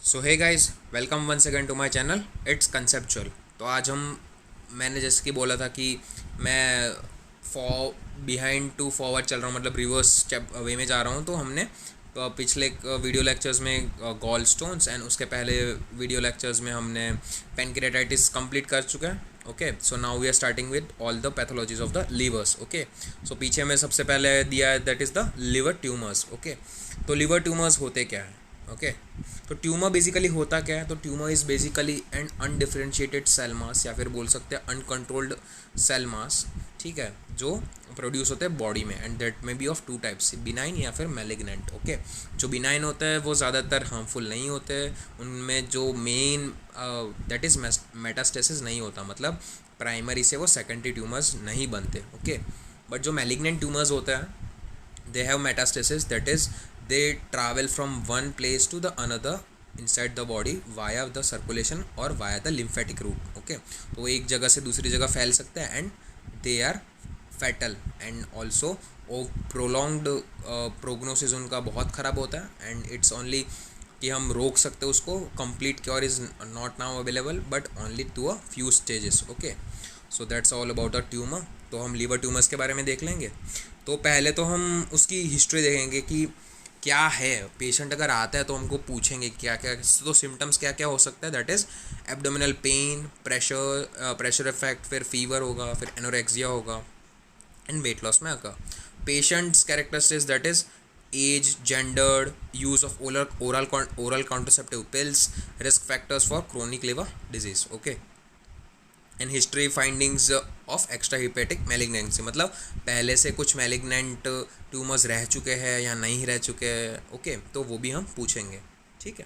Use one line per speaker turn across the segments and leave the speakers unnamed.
So hey guys, welcome once again to my channel. It's conceptual. तो आज मैंने जैसे कि बोला था कि मैं बिहाइंड टू फॉरवर्ड चल रहा हूँ, मतलब रिवर्स स्टेप वे में जा रहा हूँ। तो हमने पिछले वीडियो लेक्चर्स में गॉल स्टोन्स एंड उसके पहले वीडियो लेक्चर्स में हमने पेनक्रियाटाइटिस कंप्लीट कर चुका है। Okay, so now we are starting with all the pathologies of the livers. Okay, so पीछे में सबसे पहले दिया है that is the liver tumours. Okay, तो लिवर ट्यूमर्स होते क्या है? ओके, तो ट्यूमर बेसिकली होता क्या है? तो tumour is basically an undifferentiated cell mass, या फिर बोल सकते हैं अनकंट्रोल्ड सेल मास, ठीक है, जो प्रोड्यूस होते हैं बॉडी में, and that may be of two types, benign या फिर मैलिग्नेंट। ओके, जो बिनाइन होता है वो ज़्यादातर हार्मफुल नहीं होते, उनमें जो मेन दैट इज़ मेटास्टेसिस नहीं होता, मतलब प्राइमरी से वो सेकेंडरी ट्यूमर्स नहीं बनते। ओके, बट जो मैलिग्नेंट ट्यूमर्स होता है they have metastasis, that is they travel from one place to the another inside the body via the circulation or via the lymphatic route. Okay, तो वो एक जगह से दूसरी जगह फैल सकते हैं and they are fatal and also वो प्रोलॉन्ग्ड प्रोग्नोसिस उनका बहुत ख़राब होता है, एंड इट्स ओनली कि हम रोक सकते हैं उसको, complete cure is not now available but only to a few stages. Okay, so that's all about a tumour. तो हम लीवर ट्यूमर्स के बारे में देख लेंगे। तो पहले तो हम उसकी हिस्ट्री देखेंगे कि क्या है। पेशेंट अगर आता है तो हमको पूछेंगे क्या क्या, तो सिम्टम्स क्या क्या हो सकता है। That is abdominal pain, pressure effect, फिर फीवर होगा, फिर एनोरेक्सिया होगा एंड वेट लॉस में आकर patients characteristics, that is age, gendered, use of oral contraceptive pills, risk factors for chronic liver disease. Okay, and history findings of extra hepatic malignancy, मतलब पहले से कुछ मैलिग्नेंट ट्यूमर्स रह चुके हैं या नहीं रह चुके हैं। ओके, तो वो भी हम पूछेंगे, ठीक है।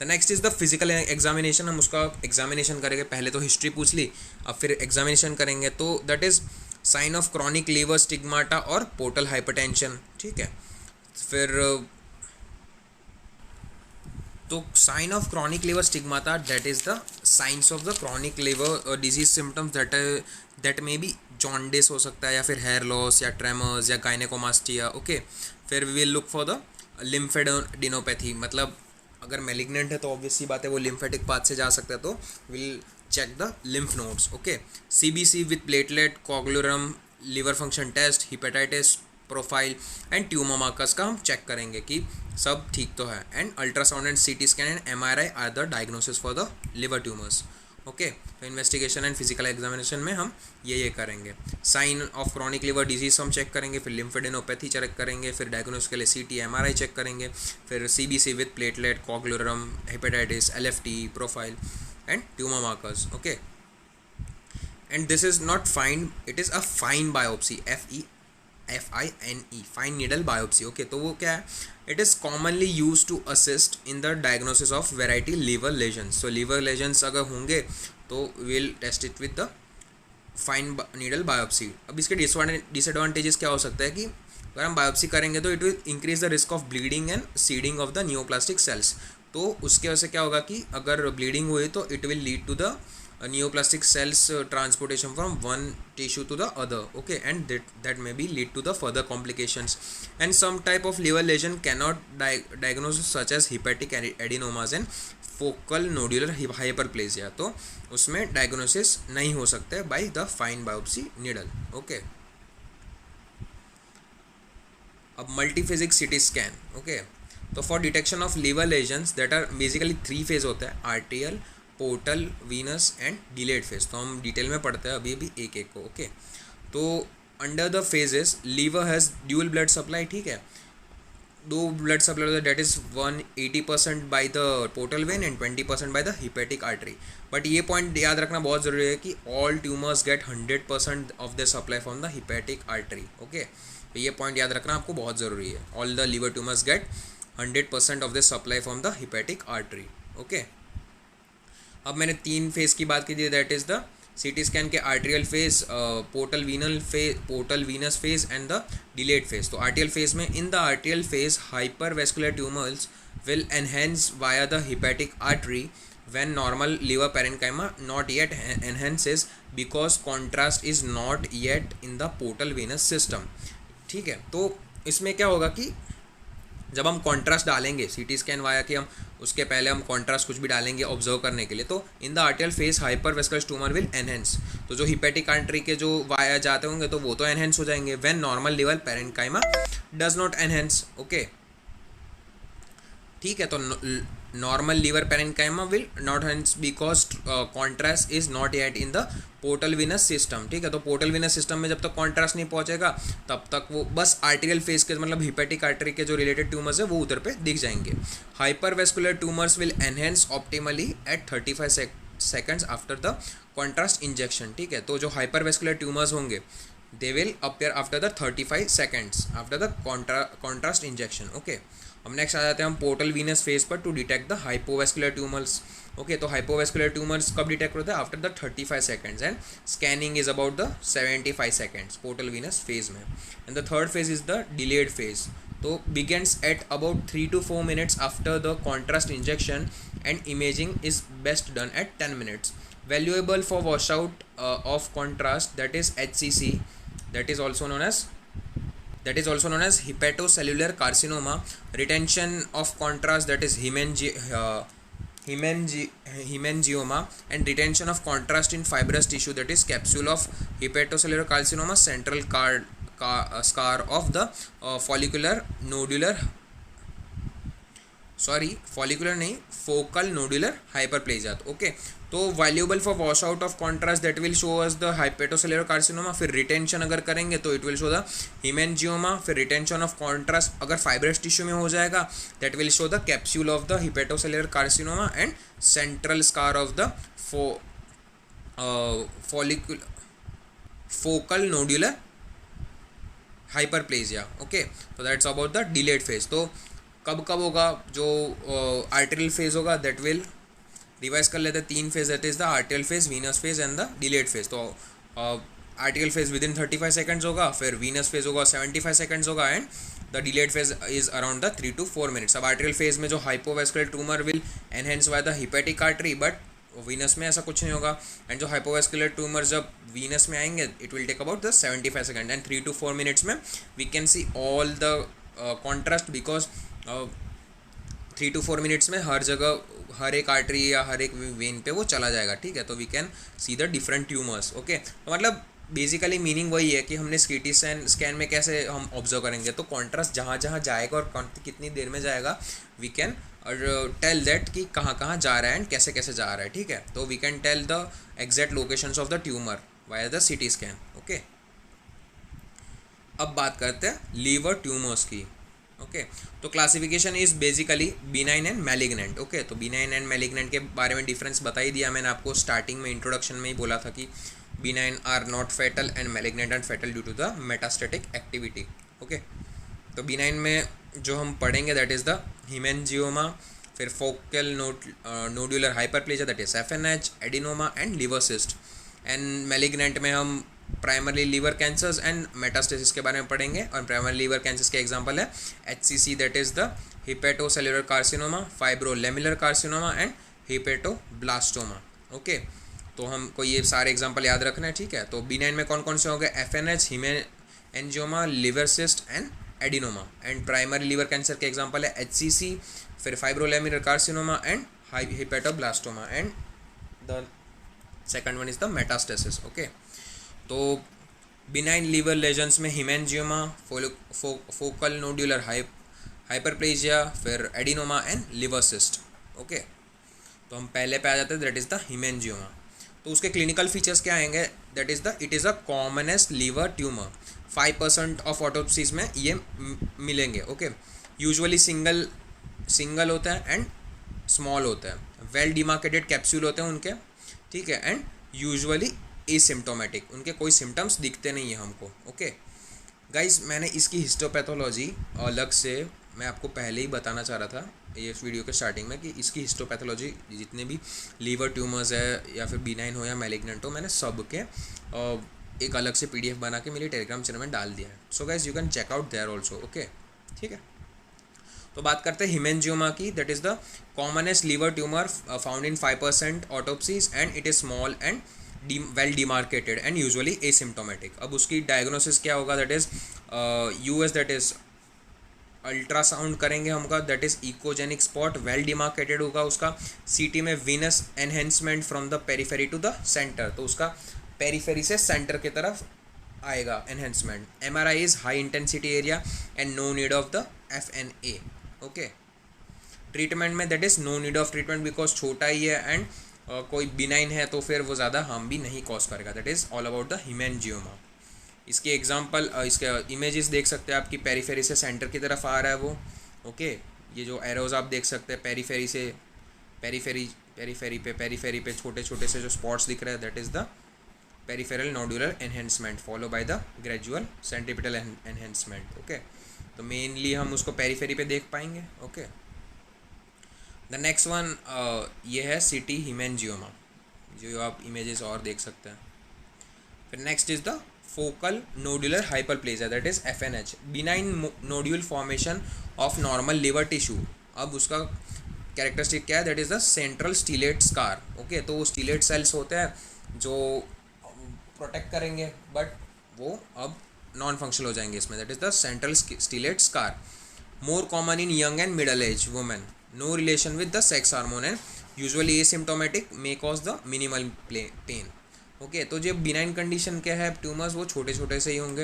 The next is the physical examination. हम उसका एग्जामिनेशन करेंगे, पहले तो हिस्ट्री पूछ ली, अब फिर एग्जामिनेशन करेंगे। तो that is sign of chronic liver stigmata और पोर्टल हाइपरटेंशन, ठीक है। फिर तो sign of chronic liver stigmata, that is the science of the chronic liver disease symptoms, that may be jaundice हो सकता है, या फिर हेयर लॉस, या ट्रेमर्स, या गायनेकोमास्टिया। ओके, फिर we will look for the lymphadenopathy, मतलब अगर मेलिग्नेंट है तो ऑब्वियसली बात है वो लिम्फेटिक पाथ से जा सकता है, तो will check the lymph nodes. Okay, CBC with platelet, coagulogram, liver function test, hepatitis profile and tumour markers का हम चेक करेंगे कि सब ठीक तो है, and ultrasound and CT scan and MRI are the diagnosis for the liver tumours. Okay, तो investigation and physical examination में हम ये करेंगे। Sign of chronic liver disease हम चेक करेंगे, फिर लिम्फेडेनोपैथी चेक करेंगे, फिर डायग्नोसिस के लिए सीटी एमआरआई चेक करेंगे, फिर CBC with platelet, coagulogram, hepatitis, LFT profile and tumour markers. Okay, and this is not fine, it is a fine biopsy, FINE, fine needle biopsy. Okay, तो वो क्या है? It is commonly use to assist in the diagnosis of variety liver lesions. So liver lesions अगर होंगे तो will test it with the fine needle biopsy. अब इसके disadvantages क्या हो सकता है कि अगर हम बायोप्सी करेंगे तो it will increase the risk of bleeding and seeding of the neoplastic cells. तो उसके वजह से क्या होगा कि अगर ब्लीडिंग हुई तो it will lead to the neoplastic cells transportation from one tissue to the other. Okay, and that may be lead to the further complications, and some type of liver lesion cannot diagnose such as hepatic adenomas and focal nodular hyperplasia, तो उसमें diagnosis नहीं हो सकता है by the fine biopsy needle. Okay, अब multiphasic CT scan. Okay, तो for detection of liver lesions that are basically 3 phase होता है, arterial, portal, venous and delayed phase. तो हम डिटेल में पढ़ते हैं अभी एक एक को। ओके, तो under the phases liver has dual blood supply, ठीक है, 2 ब्लड सप्लाई होता है, that is 180% by the portal vein and 20% by the hepatic artery. But ये पॉइंट याद रखना बहुत ज़रूरी है कि all tumours get 100% of the supply from the hepatic artery. Okay, तो ये पॉइंट याद रखना आपको बहुत ज़रूरी है, all the liver tumours get 100% of the supply from the hepatic artery. Okay, अब मैंने 3 फेज की बात की थी, that is the CT scan के arterial phase, portal venous phase and the delayed phase. तो आर्टेरियल फेज में, in the arterial phase hypervascular tumours will enhance via the hepatic artery when normal liver parenchyma not yet enhances because contrast is not yet in the portal venous system। ठीक है, तो इसमें क्या होगा कि जब हम कॉन्ट्रास्ट डालेंगे सीटी स्कैन वाया कि हम उसके पहले हम कॉन्ट्रास्ट कुछ भी डालेंगे ऑब्जर्व करने के लिए, तो in the आर्टियल phase hyper vascular tumour will enhance, तो जो हिपेटिक आर्टरी के जो वाया जाते होंगे तो वो तो एनहेंस हो जाएंगे, when normal level parenchyma does not enhance. Okay, ठीक है, तो normal liver parenchyma will not enhance because contrast is not yet in the portal venous system. ठीक है, तो पोर्टल विनस सिस्टम में जब तक कॉन्ट्रास्ट नहीं पहुंचेगा तब तक वो बस आर्टेरियल फेस के मतलब हिपेटिक आर्टरी के जो रिलेटेड ट्यूमर्स है वो उधर पे दिख जाएंगे। Hypervascular tumours will enhance optimally at 35 seconds after the contrast injection. ठीक है, तो जो हाइपरवेस्कुलर ट्यूमर्स होंगे they will appear after the 35 seconds after the contrast injection. Okay, हम नेक्स्ट आ जाते हैं हम पोर्टल वीनस फेज पर to detect the hypovascular tumours. Okay, तो हाइपोवेस्कुलर ट्यूमर्स कब डिटेक्ट होता है? After the 35 seconds and scanning is about the 75 seconds portal venous phase में। And the third phase is the delayed phase, तो begins at about 3 to 4 minutes after the contrast injection and imaging is best done at 10 minutes। Valuable for washout of contrast, that is HCC, that is also known as hepatocellular carcinoma, retention of contrast, that is hemangioma, and retention of contrast in fibrous tissue, that is capsule of hepatocellular carcinoma, central scar of the focal nodular hyperplasia। Okay, तो valuable for wash out of contrast that will show us the hepatocellular carcinoma, फिर retention अगर करेंगे तो it will show the haemangioma, फिर retention of contrast अगर fibrous tissue में हो जाएगा that will show the capsule of the hepatocellular carcinoma and central scar of the focal nodular hyperplasia. Okay, तो that's about the delayed phase. तो कब कब होगा जो आर्टेरियल फेज होगा दैट विल रिवाइज कर लेते हैं 3 phase, that is the arterial phase, venous phase and the delayed phase. तो arterial phase within 35 seconds होगा, फिर वीनस फेज होगा 75 सेकेंड्स होगा and the delayed phase is around the 3 to 4 minutes। अब arterial phase में जो hypovascular tumour will enhance by the hepatic artery, but venous में ऐसा कुछ नहीं होगा। एंड जो हाइपोवेस्कुलर ट्यूमर जब वीनस में आएंगे it will take about the 75 second and 3 to 4 minutes में we can see all the contrast, because 3 to 4 minutes में हर जगह हर एक आर्टरी या हर एक वेन पे वो चला जाएगा। ठीक है, तो we can see the different tumours. Okay, तो मतलब बेसिकली मीनिंग वही है कि हमने सीटी स्कैन में कैसे हम ऑब्जर्व करेंगे, तो कॉन्ट्रास्ट जहाँ जहाँ जाएगा और कितनी देर में जाएगा वी कैन टेल दैट कि कहाँ कहाँ जा रहा है एंड कैसे कैसे जा रहा है। ठीक है, तो we can tell the exact locations of the tumour via the CT scan. Okay, अब बात करते हैं लीवर ट्यूमर्स की। ओके, तो classification is basically benign and malignant. Okay, तो बिनाइन एंड मैलिग्नेंट के बारे में डिफरेंस बता ही दिया मैंने आपको स्टार्टिंग में, इंट्रोडक्शन में ही बोला था कि benign are not fatal and malignant are fatal due to the metastatic activity. Okay, तो बिनाइन में जो हम पढ़ेंगे दैट इज़ द हिमेंजियोमा, फिर focal nodular hyperplasia that is FNH, adenoma and liver cyst. And malignant में हम primary liver cancers and metastasis के बारे में पढ़ेंगे, और प्राइमरी लीवर कैंसर्स के एग्जांपल है HCC that is the hepatocellular carcinoma, fibrolamellar carcinoma and hepatoblastoma. Okay, तो हमको ये सारे एग्जांपल याद रखना है। ठीक है, तो बिनाइन में कौन कौन से हो गए? FNH, haemangioma, liver cyst and adenoma. And primary liver cancer के एग्जांपल है HCC, फिर fibrolamellar carcinoma and hepatoblastoma, and the second one is the metastasis. Okay, तो बिनाइन लीवर लेजन्स में हिमेंजियोमा, फोकल नोड्यूलर हाइपरप्लेजिया, फिर adenoma and liver cyst. Okay, तो हम पहले पे आ जाते हैं दैट इज़ द हिमेंजियोमा। तो उसके क्लिनिकल फीचर्स क्या आएंगे? That is the it is a commonest liver tumour, 5% of autopsies में ये मिलेंगे। ओके, यूजुअली सिंगल होता है एंड स्मॉल होता है, वेल डिमार्केटेड कैप्सूल होते हैं उनके। ठीक है, एंड यूजुअली एसिम्टोमेटिक, उनके कोई सिम्टम्स दिखते नहीं है हमको। ओके गाइस, मैंने इसकी हिस्टोपैथोलॉजी अलग से मैं आपको पहले ही बताना चाह रहा था ये इस वीडियो के स्टार्टिंग में कि इसकी हिस्टोपैथोलॉजी जितने भी लीवर ट्यूमर्स है या फिर बिनाइन हो या मैलिग्नेंट हो, मैंने सब के एक अलग से PDF बना के मेरी टेलीग्राम चैनल में डाल दिया है। So guys you can check out there also. Okay, ठीक है, तो बात करते हैं हिमेंजियोमा की। That is the commonest liver tumour found in 5% autopsies and it is small and well demarcated and usually asymptomatic. अब उसकी डायग्नोसिस क्या होगा? That is US, that is ultrasound करेंगे हमका, that is echogenic spot well demarcated होगा उसका। CT में venous enhancement from the periphery to the centre, तो उसका पेरीफेरी से सेंटर की तरफ आएगा enhancement. MRI is high intensity area and no need of the FNA. Okay, treatment में that is no need of treatment because छोटा ही है एंड कोई बिनाइन है तो फिर वो ज़्यादा हार्म भी नहीं कॉज करेगा। That is all about the हीमेंजियोमा। इसके एग्जांपल, इसके इमेजेस देख सकते हैं आपकी पेरीफेरी से सेंटर की तरफ आ रहा है वो। ओके, ये जो एरोज आप देख सकते हैं पेरीफेरी से पेरीफेरी पे छोटे छोटे से जो स्पॉट्स दिख रहे हैं, that is the peripheral nodular enhancement follow by the gradual centripetal enhancement. Okay, तो मेनली हम उसको पेरीफेरी पे देख पाएंगे। ओके, द नेक्स्ट वन ये है सिटी हीमेंजियोमा, जो आप इमेजेस और देख सकते हैं। फिर next is the focal nodular hyperplasia, that is FNH, benign nodule formation of normal liver tissue. अब उसका कैरेक्टरिस्टिक क्या है, that is the central stellate scar. Okay, तो वो स्टीलेट सेल्स होते हैं जो प्रोटेक्ट करेंगे, बट वो अब नॉन फंक्शनल हो जाएंगे इसमें, that is the central stellate scar. More common in young and middle age women, no relation with the sex hormone and usually asymptomatic, may cause the minimal pain. Okay, तो जो benign condition क्या है tumours, वो छोटे छोटे से ही होंगे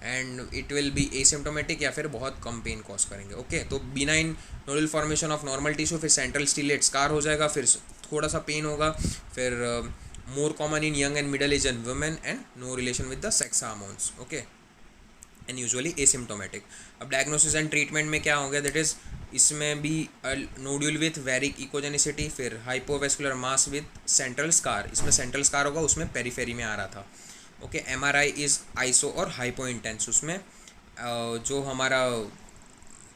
and it will be asymptomatic या फिर बहुत कम पेन कॉज करेंगे। ओके, तो benign nodal formation of normal tissue, फिर सेंट्रल स्टीलेट स्कार हो जाएगा, फिर थोड़ा सा पेन होगा, फिर more common in young and middle age and women and no relation with the sex hormones. Okay, and usually asymptomatic. अब डायग्नोसिस एंड ट्रीटमेंट में क्या होंगे, दैट इज़ इसमें भी नोड्यूल विथ वेरिक इकोजेनिसिटी, फिर हाइपोवेस्कुलर मास विथ सेंट्रल स्कार, इसमें central scar होगा, उसमें पेरीफेरी में आ रहा था। ओके, एमआरआई इज़ आइसो और हाइपो इंटेंस, उसमें जो हमारा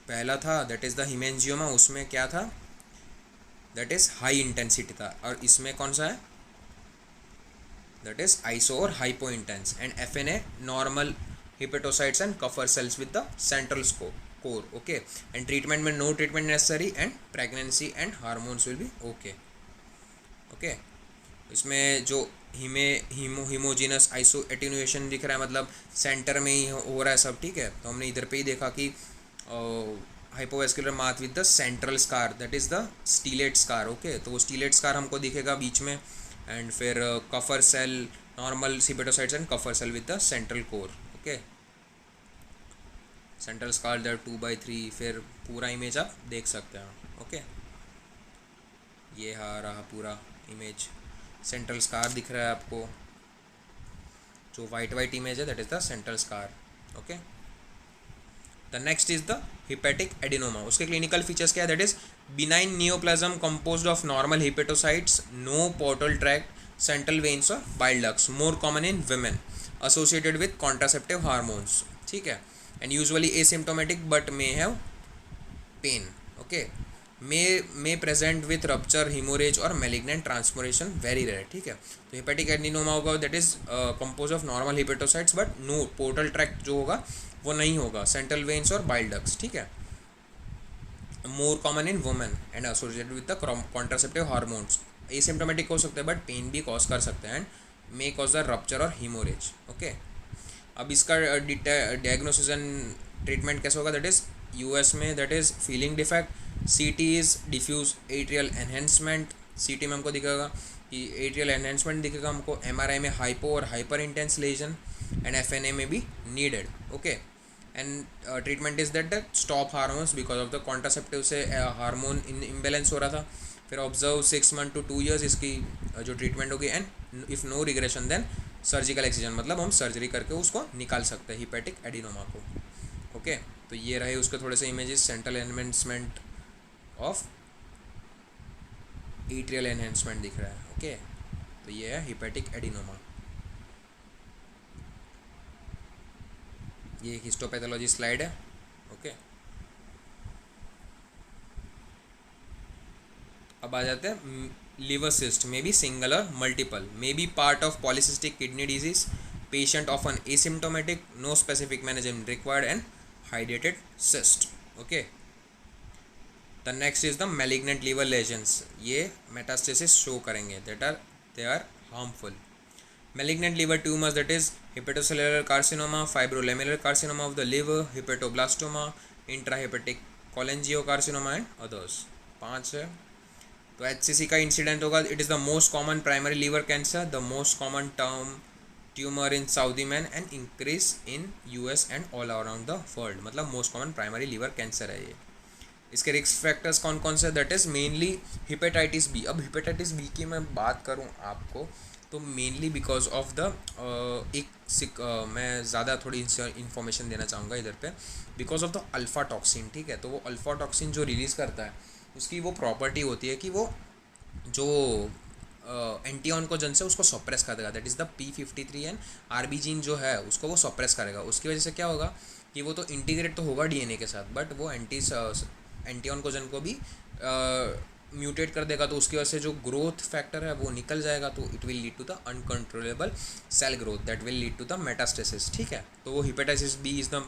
पहला था दैट इज़ द हीमेंजियोमा, उसमें क्या था, दैट इज़ हाई इंटेंसिटी था, और इसमें कौन सा है, दैट इज़ आइसो और hypo intense. And FNA normal hepatocytes and Kupffer cells with the central core. Okay, and treatment में no treatment necessary and pregnancy and hormones will be okay. Okay, इसमें जो हीमोजीनस आइसो एटेन्यूएशन दिख रहा है, मतलब centre में ही हो रहा है सब, ठीक है। तो हमने इधर पे ही देखा कि hypovascular mass with the central scar, that is the stellate scar. Okay, तो वो स्टीलेट स्कार हमको दिखेगा बीच में, एंड फिर Kupffer cell, normal hepatocytes and Kupffer cell with the central core. Okay, central scar दर 2/3, फिर पूरा इमेज आप देख सकते हैं। ओके, ये रहा पूरा इमेज, सेंट्रल स्कार दिख रहा है आपको, जो वाइट इमेज है that is the central scar. Okay, the next is the hepatic adenoma. उसके क्लिनिकल फीचर्स क्या है, that is benign neoplasm composed of normal hepatocytes, no portal tract, central veins और bile ducts, more common in women, associated with contraceptive hormones, ठीक है, and usually asymptomatic but may have pain. Okay, may present with rupture, hemorrhage और malignant transformation, very rare, ठीक है। तो hepatic adenoma होगा, that is composed of normal hepatocytes but no portal tract जो होगा वो नहीं होगा, central veins और bile ducts, ठीक है। more common in women and associated with the contraceptive hormones, asymptomatic हो सकते हैं बट पेन भी कॉज कर सकते हैं, मे कॉज द रप्चर और हीमोरेज। ओके, अब इसका डायग्नोसिस एंड ट्रीटमेंट कैसे होगा, दैट इज़ यूएस में दैट इज़ फीलिंग डिफेक्ट, सीटी इज़ डिफ्यूज एट्रियल एनहेंसमेंट, सीटी में हमको दिखेगा कि एट्रियल एनहेंसमेंट दिखेगा हमको, एमआरआई में हाइपो और हाइपर इंटेंस लेजन, एंड एफएनए में भी needed. Okay, and treatment is that stop hormones because of the contraceptive से हार्मोन इम्बेलेंस हो रहा था, फिर ऑब्जर्व 6 months to 2 years इसकी जो ट्रीटमेंट होगी, and if no regression then surgical excision, मतलब हम सर्जरी करके उसको निकाल सकते हैं हिपेटिक एडिनोमा को। ओके, तो ये रहे उसके थोड़े से images, central enhancement of atrial enhancement दिख रहा है। ओके, तो ये है हिपेटिक एडिनोमा। ये एक हिस्टोपैथोलॉजी स्लाइड है। ओके, अब आ जाते हैं liver cyst, may be single और multiple, may be part of polycystic kidney disease, patient of an asymptomatic, no specific management required and हाइड्रेटेड cyst. Okay, the next is the malignant liver lesions, ये metastasis show करेंगे, they are harmful. Malignant liver tumours, that is hepatocellular carcinoma, fibrolamellar carcinoma of the liver, hepatoblastoma, intrahepatic cholangiocarcinoma and others. 5 है। तो HCC का incident होगा, it is the most common primary liver cancer, the most common term tumour in Saudi man and increase in US and all around the world. मतलब most common primary liver cancer है ये। इसके risk factors कौन कौन से, that is mainly hepatitis B. अब hepatitis B की मैं बात करूँ आपको तो मेनली बिकॉज ऑफ द मैं ज़्यादा थोड़ी इन्फॉर्मेशन देना चाहूँगा इधर पे, because of the alpha toxin. ठीक है, तो वो अल्फ़ा टॉक्सिन जो रिलीज़ करता है उसकी वो प्रॉपर्टी होती है कि वो जो एंटीऑनकोजन से उसको सप्रेस कर देगा, that is the P53 and RB gene जो है उसको वो सप्रेस करेगा। उसकी वजह से क्या होगा कि वो तो इंटीग्रेट तो होगा DNA के साथ, बट वो एंटीऑनकोजन को भी म्यूटेट कर देगा, तो उसकी वजह से जो ग्रोथ फैक्टर है वो निकल जाएगा, तो it will lead to the uncontrollable cell growth that will lead to the metastasis. ठीक है, तो वो hepatitis B is the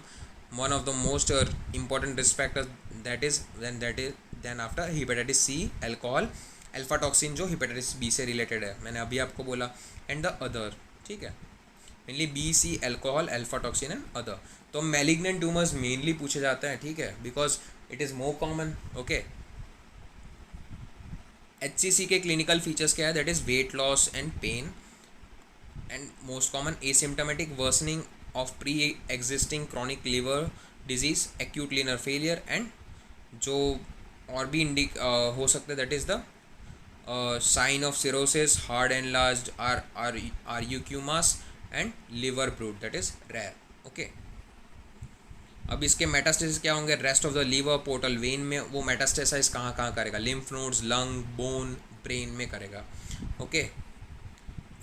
one of the most important risk factor, that is then after hepatitis C alcohol, alpha toxin जो hepatitis B से related है, मैंने अभी आपको बोला, एंड द अदर। ठीक है, mainly B C alcohol, alpha toxin and other. तो मैलिग्नेंट ट्यूमर्स मेनली पूछे जाते हैं, ठीक है, because it is more common. Okay, HCC के क्लिनिकल फीचर्स क्या है, that is weight loss and pain and most common asymptomatic worsening of pre existing chronic liver disease, acute लीनर फेलियर, एंड जो और भी हो सकते हैं, that is the sign of cirrhosis, hard enlarged आर्यूक्यूमास and liver bruit, that is rare. Okay, अब इसके मेटास्टेसिस क्या होंगे, rest of the liver, portal vein में वो मेटास्टेसाइज कहाँ कहाँ करेगा, lymph nodes, lung, bone, brain में करेगा। ओके,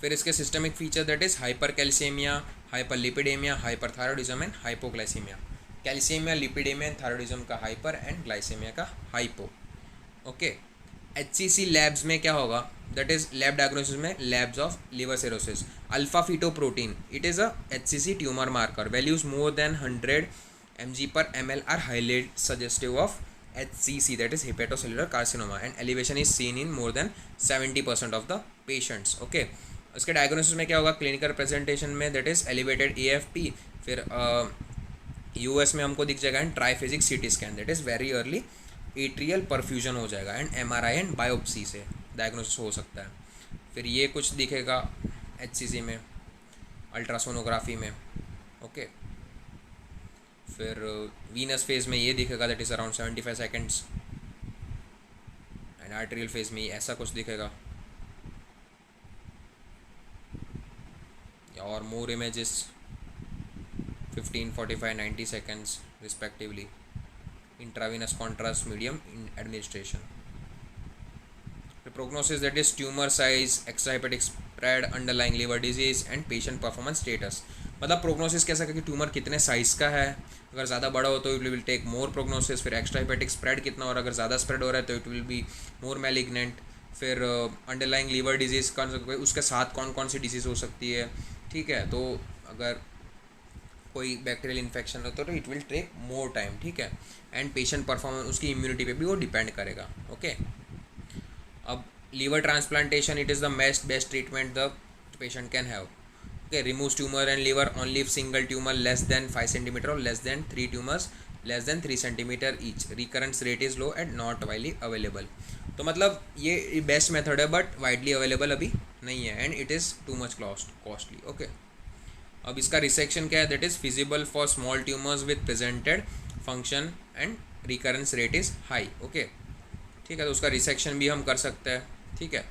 फिर इसके systemic feature that is hyper calcaemia, hyper lipidaemia, hyper thyroidism and hypoglycaemia. Calcaemia, lipidaemia, thyroidism का हाइपर एंड ग्लाइसेमिया का हाइपो। ओके, HCC लैब्स में क्या होगा, दैट इज लैब डायग्नोसिस में labs of liver cirrhosis, alpha fetoprotein, it is a HCC tumour marker, values more than 100 mg/ml are highly suggestive of HCC, that is hepatocellular carcinoma, and elevation is seen in more than 70% of the patients. Okay, उसके diagnosis में क्या होगा, clinical presentation में that is elevated AFP, फिर US में हमको दिख जाएगा and triphasic CT scan, that is very early arterial perfusion हो जाएगा, एंड MRI एंड बायोप्सी से डायग्नोसिस हो सकता है। फिर ये कुछ दिखेगा HCC में अल्ट्रासोनोग्राफी में। ओके, फिर वीनस फेज में ये दिखेगा, that is around 75 seconds, and arterial phase में ऐसा कुछ दिखेगा, और more images 15, 45, 90 seconds respectively, intravenous contrast medium in administration. Prognosis that is tumour size, extrahepatic spread, underlying liver disease and patient performance status. मतलब prognosis कैसा कि tumour कितने size का है, अगर ज़्यादा बड़ा हो तो it will take more prognosis, फिर एक्स्ट्राहेपेटिक स्प्रेड कितना, और अगर ज़्यादा स्प्रेड हो रहा है तो it will be more malignant, फिर अंडरलाइंग लिवर डिजीज़ का उसके साथ कौन कौन सी डिजीज़ हो सकती है। ठीक है, तो अगर कोई बैक्टीरियल इन्फेक्शन होता है तो it will take more time. ठीक है, एंड पेशेंट परफॉर्मेंस उसकी इम्यूनिटी पे भी वो डिपेंड करेगा। ओके, अब liver transplantation, it is the best treatment the patient can have. Okay, remove tumour and liver only single tumour less than 5 centimetre और less than 3 tumours less than 3 centimetre each, recurrence rate is low and not widely available. तो मतलब ये best method है but widely available अभी नहीं है, and it is too much costly. Okay, अब इसका रिसेक्शन क्या है, that is feasible for small tumours with presented function and recurrence rate is high. Okay, ठीक है, तो उसका रिसेक्शन भी हम कर सकते हैं। ठीक है,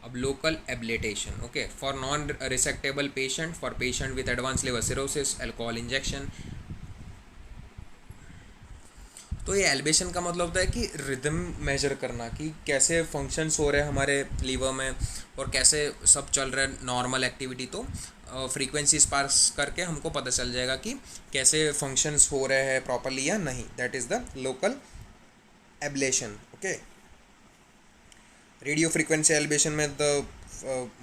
अब local ablation. Okay, for non resectable patient, for patient with advance liver cirrhosis, alcohol injection. तो ये एल्बेशन का मतलब होता है कि रिदम मेजर करना, कि कैसे फंक्शंस हो रहे हैं हमारे लीवर में और कैसे सब चल रहा है नॉर्मल एक्टिविटी। तो फ्रीक्वेंसी स्पार्स करके हमको पता चल जाएगा कि कैसे फंक्शंस हो रहे हैं प्रॉपरली या नहीं, that is the local ablation. Okay, radio frequency ablation में the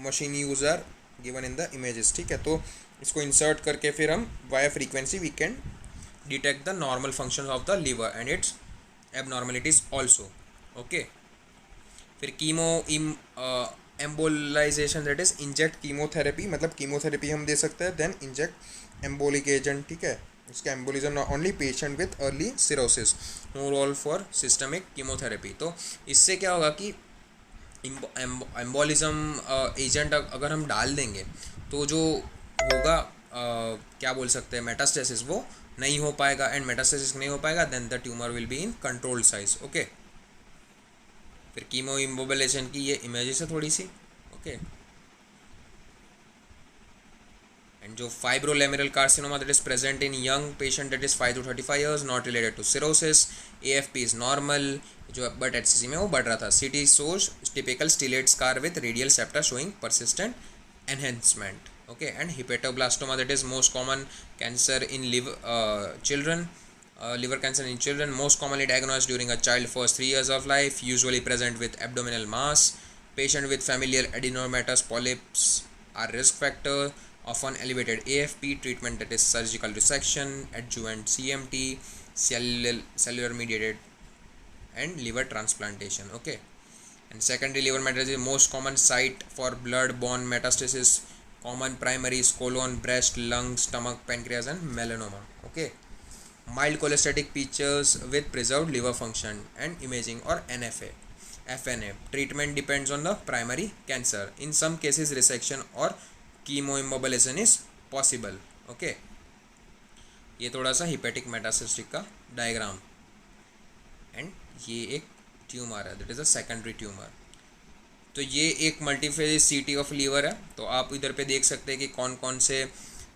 machine user given in the images. ठीक है, तो इसको इंसर्ट करके फिर हम via frequency we can detect the normal function of the liver and its abnormalities also. Okay, फिर embolisation that is inject chemotherapy, मतलब कीमोथेरेपी हम दे सकते हैं, देन इंजेक्ट एम्बोलिक एजेंट, ठीक है, उसका embolism only patient with early cirrhosis, no role for systemic chemotherapy. तो इससे क्या होगा कि एम्बोलिज्म एजेंट अगर हम डाल देंगे तो जो होगा क्या बोल सकते हैं, मेटास्टेसिस वो नहीं हो पाएगा, एंड मेटास्टेसिस नहीं हो पाएगा then the tumour will be in controlled size. Okay, फिर कीमो इम्बोबिलाइजेशन की ये इमेजेस है थोड़ी सी। ओके, and जो fibrolateral carcinoma that is present in young patient that is 5 to 35 years, not related to cirrhosis, AFP is normal, जो but HCC में वो बढ़ रहा था। CT shows typical stellate scar with radial septa showing persistent enhancement. Okay, and hepatoblastoma that is most common cancer in children, liver cancer in children, most commonly diagnosed during a child first 3 years of life, usually present with abdominal mass. Patient with familial adenomatous polyps are risk factor, often elevated AFP, treatment that is surgical resection, adjuvant CMT, cellular mediated, and liver transplantation. Okay, and secondary liver metastasis, most common site for blood-borne metastasis, common primaries colon, breast, lung, stomach, pancreas, and melanoma. Okay, mild cholestatic features with preserved liver function and imaging or NFA. FNA treatment depends on the primary cancer. In some cases resection or chemoembolisation is possible. Okay, ये थोड़ा सा hepatic मेटासिस्टिक का diagram, and ये एक tumour है that is a secondary tumour. तो ये एक मल्टीफेज सीटी ऑफ लीवर है। तो आप इधर पे देख सकते हैं कि कौन कौन से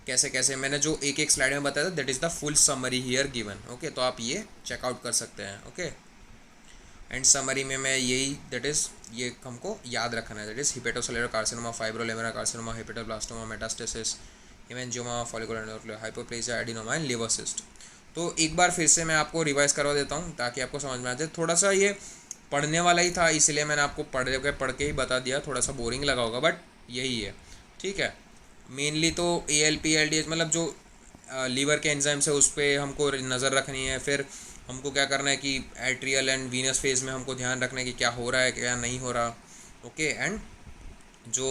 कैसे कैसे मैंने जो एक एक स्लाइड में बताया था that is the full summary here given. Okay, तो आप ये चेकआउट कर सकते हैं। ओके, एंड समरी में मैं यही दैट इज़ ये हमको याद रखना है that is hepatocellular carcinoma, fibrolamellar carcinoma, hepatoblastoma, metastasis, haemangioma, follicular hypoplasia, adenoma and liver cyst. तो एक बार फिर से मैं आपको रिवाइज करवा देता हूँ ताकि आपको समझ में आ जाए। थोड़ा सा ये पढ़ने वाला ही था इसलिए मैंने आपको पढ़ के ही बता दिया, थोड़ा सा बोरिंग लगा होगा बट यही है, ठीक है। मेनली तो ALP LDH मतलब जो लीवर के एंजाइम्स है उस पर हमको नज़र रखनी है। फिर हमको क्या करना है कि एट्रियल एंड वीनस फेज में हमको ध्यान रखना है कि क्या हो रहा है क्या नहीं हो रहा। ओके, एंड जो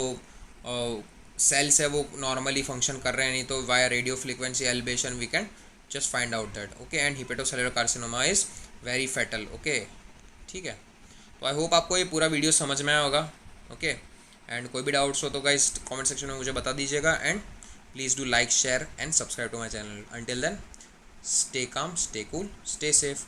सेल्स है वो नॉर्मली फंक्शन कर रहे हैं नहीं तो via radio frequency elevation we can just find out that. Okay, and hepatocellular carcinoma is very fatal. Okay, ठीक है। तो आई होप आपको ये पूरा वीडियो समझ में आया होगा। ओके, एंड कोई भी डाउट्स हो तो गाइस कमेंट सेक्शन में मुझे बता दीजिएगा, and please do like share and subscribe to my channel. Until then, stay calm, stay cool, stay safe.